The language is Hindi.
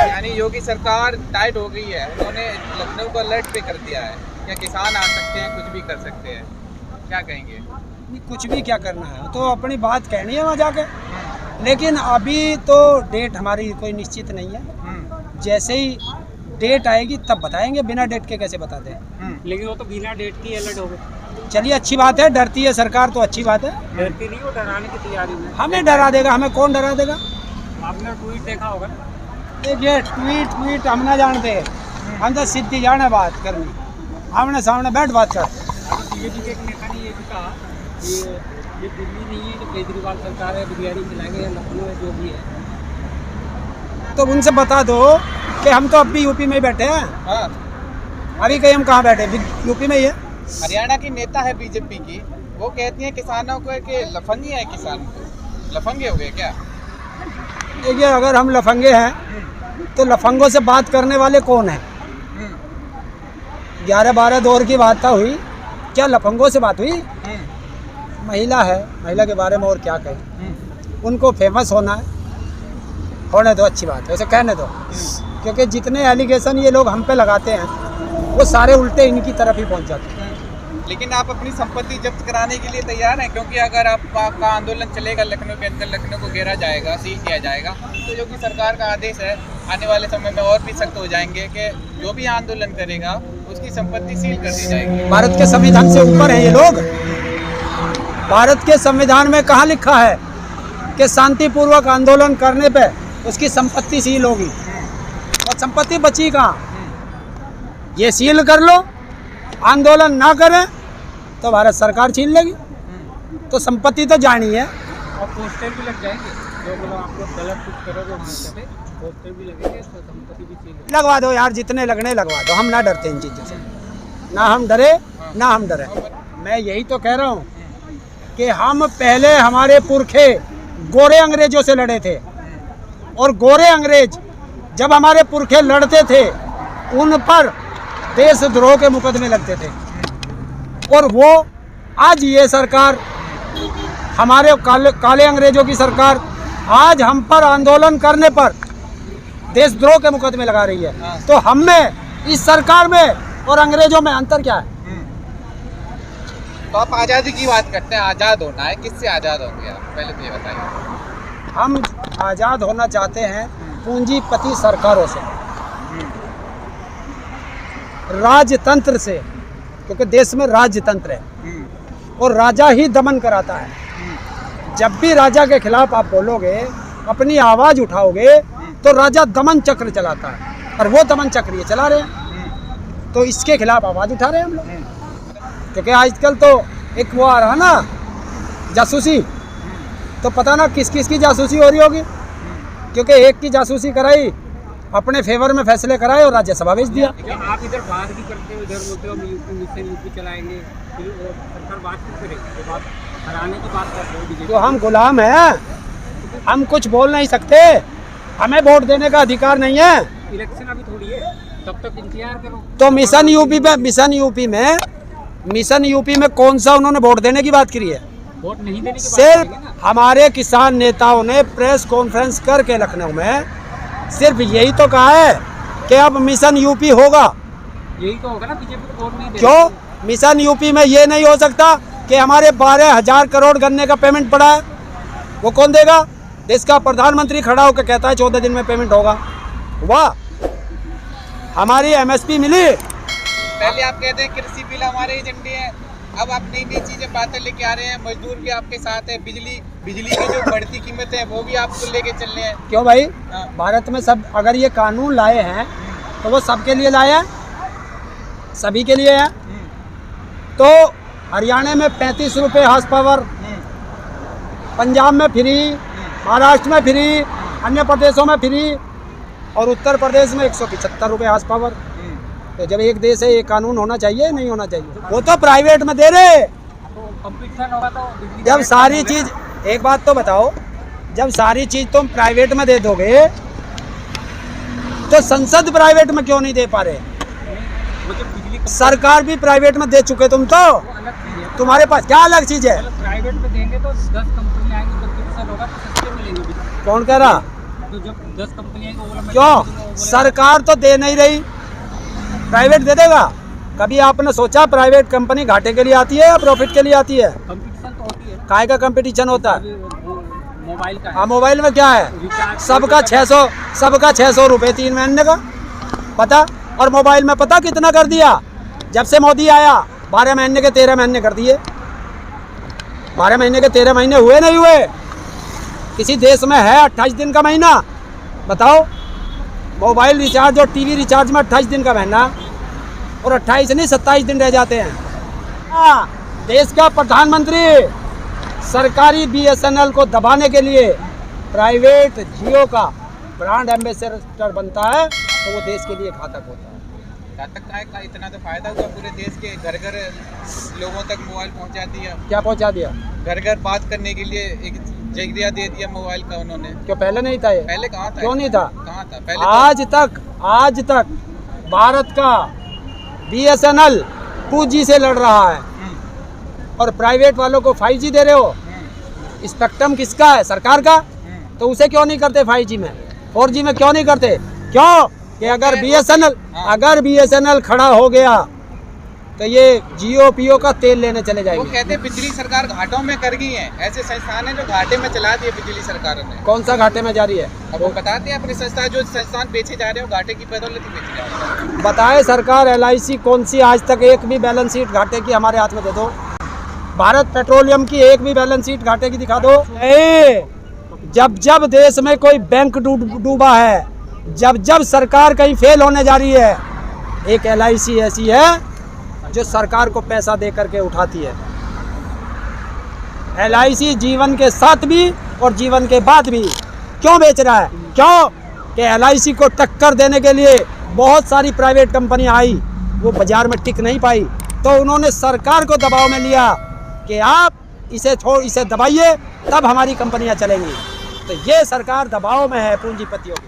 यानी योगी सरकार टाइट हो गई है, उन्होंने लखनऊ को अलर्ट पे कर दिया है। क्या किसान आ सकते हैं, कुछ भी कर सकते हैं, क्या कहेंगे? कुछ भी क्या करना है, तो अपनी बात कहनी है वहाँ जाके। लेकिन अभी तो डेट हमारी कोई निश्चित नहीं है। जैसे ही डेट आएगी तब बताएंगे, बिना डेट के कैसे बताते हैं। लेकिन वो तो बिना डेट की अलर्ट हो गए। चलिए अच्छी बात है, डरती है सरकार तो अच्छी बात है। डरती नहीं, वो डराने की तैयारी में। हमें डरा देगा, हमें कौन डरा देगा? आपने ट्वीट देखा होगा। देखिए ट्वीट हम ना जानते, हम तो सीधी जाने बात करनी, आमने सामने बैठ बात कर। बीजेपी के एक नेता ने ये भी कहा कि ये दिल्ली नहीं है, जो केजरीवाल सरकार है, बिहारी चलाएंगे या लखनऊ है, जो भी है। तो उनसे बता दो कि हम तो अब भी यूपी में ही बैठे हैं। हाँ। अभी कहीं हम कहाँ बैठे, यूपी में ही है। हरियाणा की नेता है बीजेपी की, वो कहती है किसानों को कि लफंगी है, किसान लफंगे हो गए क्या? देखिए अगर हम लफंगे हैं तो लफंगों से बात करने वाले कौन हैं? 11-12 दौर की बात हुई, क्या लफंगों से बात हुई? महिला है, महिला के बारे में और क्या कहें। उनको फेमस होना है, होने दो, अच्छी बात है, वैसे कहने दो। क्योंकि जितने एलिगेशन ये लोग हम पे लगाते हैं वो सारे उल्टे इनकी तरफ ही पहुंच जाते हैं। लेकिन आप अपनी संपत्ति जब्त कराने के लिए तैयार हैं? क्योंकि अगर आपका आंदोलन चलेगा लखनऊ के अंदर, लखनऊ को घेरा जाएगा, सील किया जाएगा, तो योगी सरकार का आदेश है, आने वाले समय में और भी सख्त हो जाएंगे कि जो भी आंदोलन करेगा उसकी संपत्ति सील कर दी जाएगी। भारत के संविधान से ऊपर है ये लोग। भारत के संविधान में कहाँ लिखा है कि शांतिपूर्वक आंदोलन करने पे उसकी संपत्ति सील होगी? और संपत्ति बची कहाँ? ये सील कर लो, आंदोलन ना करें तो भारत सरकार छीन लेगी, तो संपत्ति तो जानी है। और पोस्टर भी लग जाएंगे, जो मतलब आप लोग गलत कुछ करोगे वहाँ से पोस्टर भी लगेंगे, तो संपत्ति भी छीन लगवा दो यार, जितने लगने लगवा दो, हम ना डरते इन चीज़ों से, ना हम डरे ना हम डरे। मैं यही तो कह रहा हूँ कि हम पहले हमारे पुरखे गोरे अंग्रेजों से लड़े थे, और गोरे अंग्रेज जब हमारे पुरखे लड़ते थे उन पर देशद्रोह के मुकदमे लगते थे। और वो आज ये सरकार, हमारे काले अंग्रेजों की सरकार, आज हम पर आंदोलन करने पर देशद्रोह के मुकदमे लगा रही है। तो हम में, इस सरकार में और अंग्रेजों में अंतर क्या है? तो आप आज़ादी की बात करते हैं, आज़ाद होना है, किससे आज़ाद होंगे आप? पहले तो ये बताइए। हम आज़ाद होना चाहते हैं पूंजीपति सरकारों से, राजतंत्र से, क्योंकि देश में राजतंत्र है और राजा ही दमन कराता है। जब भी राजा के खिलाफ आप बोलोगे, अपनी आवाज़ उठाओगे, तो राजा दमन चक्र चलाता है, और वो दमन चक्र ये चला रहे हैं। तो इसके खिलाफ आवाज़ उठा रहे हैं हम लोग। क्योंकि आजकल तो एक वो आ रहा ना, जासूसी, तो पता ना किस किस की जासूसी हो रही होगी। क्योंकि एक की जासूसी कराई, अपने फेवर में फैसले कराए और राज्यसभा भेज दिया। आप इधर बात भी करते हो, इधर बोलते हो यूपी चलाएंगे, फिर सरकार बात क्यों करेगी? बात हराने की बात करते हो बीजेपी। तो हम गुलाम हैं, हम कुछ बोल नहीं सकते, हमें वोट देने का अधिकार नहीं है। इलेक्शन अभी थोड़ी है, तब तक इंतजार करो। तो मिशन यूपी में कौन सा उन्होंने वोट देने की बात करी है? वोट नहीं देने की बात सिर्फ करेंगे ना। हमारे किसान नेताओं ने प्रेस कॉन्फ्रेंस करके लखनऊ में सिर्फ यही तो कहा है कि अब मिशन यूपी होगा। यही तो होगा ना, बीजेपी को वोट नहीं देना। क्यों? मिशन यूपी में ये नहीं हो सकता कि हमारे 12,000 करोड़ गन्ने का पेमेंट पड़ा है, वो कौन देगा? देश का प्रधानमंत्री खड़ा होकर कहता है 14 दिन में पेमेंट होगा। वाह, हमारी एमएसपी मिली। पहले आप कहते हैं कृषि बिल हमारे ही झंडे हैं, अब आप नई नई चीजें बातें लेके आ रहे हैं, मजदूर भी आपके साथ है, बिजली की जो बढ़ती कीमतें हैं वो भी आपको लेके चल रहे हैं। क्यों भाई? हाँ। भारत में सब, अगर ये कानून लाए हैं तो वो सबके लिए लाए हैं, सभी के लिए है। तो हरियाणा में 35 रुपये हाउस पावर, पंजाब में फ्री, महाराष्ट्र में फ्री, अन्य प्रदेशों में फ्री, और उत्तर प्रदेश में 175 रुपये हाउस पावर। तो जब एक देश है, ये कानून होना चाहिए नहीं होना चाहिए? वो तो प्राइवेट में दे रहे। तो कंपटीशन होगा तो जब सारी चीज़, एक बात तो बताओ, जब सारी चीज़ तुम प्राइवेट में दे दोगे तो संसद प्राइवेट में क्यों नहीं दे पा रहे? सरकार भी प्राइवेट में दे चुके तुम तो, तुम्हारे पास क्या अलग चीज़ है? प्राइवेट में देंगे तो 10 कंपनी आएंगी, 25% होगा तो सस्ते मिलेंगे। कौन कह रहा? तो जब 10 कंपनियां को ओला क्यों? सरकार तो दे नहीं रही, प्राइवेट दे देगा। कभी आपने सोचा प्राइवेट कंपनी घाटे के लिए आती है या प्रॉफिट के लिए आती है? कंपटीशन तो होती है, काय का कंपटीशन होता है? मोबाइल का है। हाँ, मोबाइल में क्या है? रिचार्ज सबका 600 रुपये 3 महीने का पता। और मोबाइल में पता कितना कर दिया जब से मोदी आया? 12 महीने के 13 महीने कर दिए। 12 महीने के 13 महीने हुए नहीं हुए? किसी देश में है 28 दिन का महीना? बताओ। मोबाइल रिचार्ज और टीवी रिचार्ज में 28 दिन का महीना, और 28 नहीं 27 दिन रह जाते हैं। हाँ, देश का प्रधानमंत्री सरकारी BSNL को दबाने के लिए प्राइवेट जियो का ब्रांड एम्बेसडर बनता है, तो वो देश के लिए घातक होता है। घातक का इतना तो फायदा हुआ, पूरे देश के घर घर लोगों तक मोबाइल पहुंचा दिया। क्या पहुंचा दिया? घर घर बात करने के लिए एक जरिया दे दिया मोबाइल का उन्होंने। क्यों पहले नहीं था ये? पहले कहाँ था? क्यों नहीं था? कहाँ था पहले? आज तक भारत का BSNL 2G से लड़ रहा है, और प्राइवेट वालों को 5G दे रहे हो। स्पेक्ट्रम किसका है? सरकार का। तो उसे क्यों नहीं करते 5G में? 4G में क्यों नहीं करते? क्यों? कि अगर BSNL खड़ा हो गया तो ये जियो पियो का तेल लेने चले वो जाएंगे। कहते हैं बिजली सरकार घाटों में कर गई है। ऐसे संस्थान है जो घाटे में चला दिए बिजली सरकार ने। कौन सा घाटे में जा रही है? अब वो बताते हैं अपनी संस्था, जो संस्थान बेचे जा रहे हो घाटे की बदौलत ही बेचे जा रहे हैं। बताए सरकार LIC कौन सी आज तक एक भी बैलेंस शीट घाटे की हमारे हाथ में दे दो। भारत पेट्रोलियम की एक भी बैलेंस शीट घाटे की दिखा दो। जब देश में कोई बैंक डूबा है, जब सरकार कहीं फेल होने जा रही है, एक LIC ऐसी है जो सरकार को पैसा दे करके उठाती है। LIC जीवन के साथ भी और जीवन के बाद भी क्यों बेच रहा है? क्यों? कि LIC को टक्कर देने के लिए बहुत सारी प्राइवेट कंपनियां आई, वो बाजार में टिक नहीं पाई, तो उन्होंने सरकार को दबाव में लिया कि आप इसे दबाइए, तब हमारी कंपनियां चलेंगी। तो ये सरकार दबाव में है पूंजीपतियों की।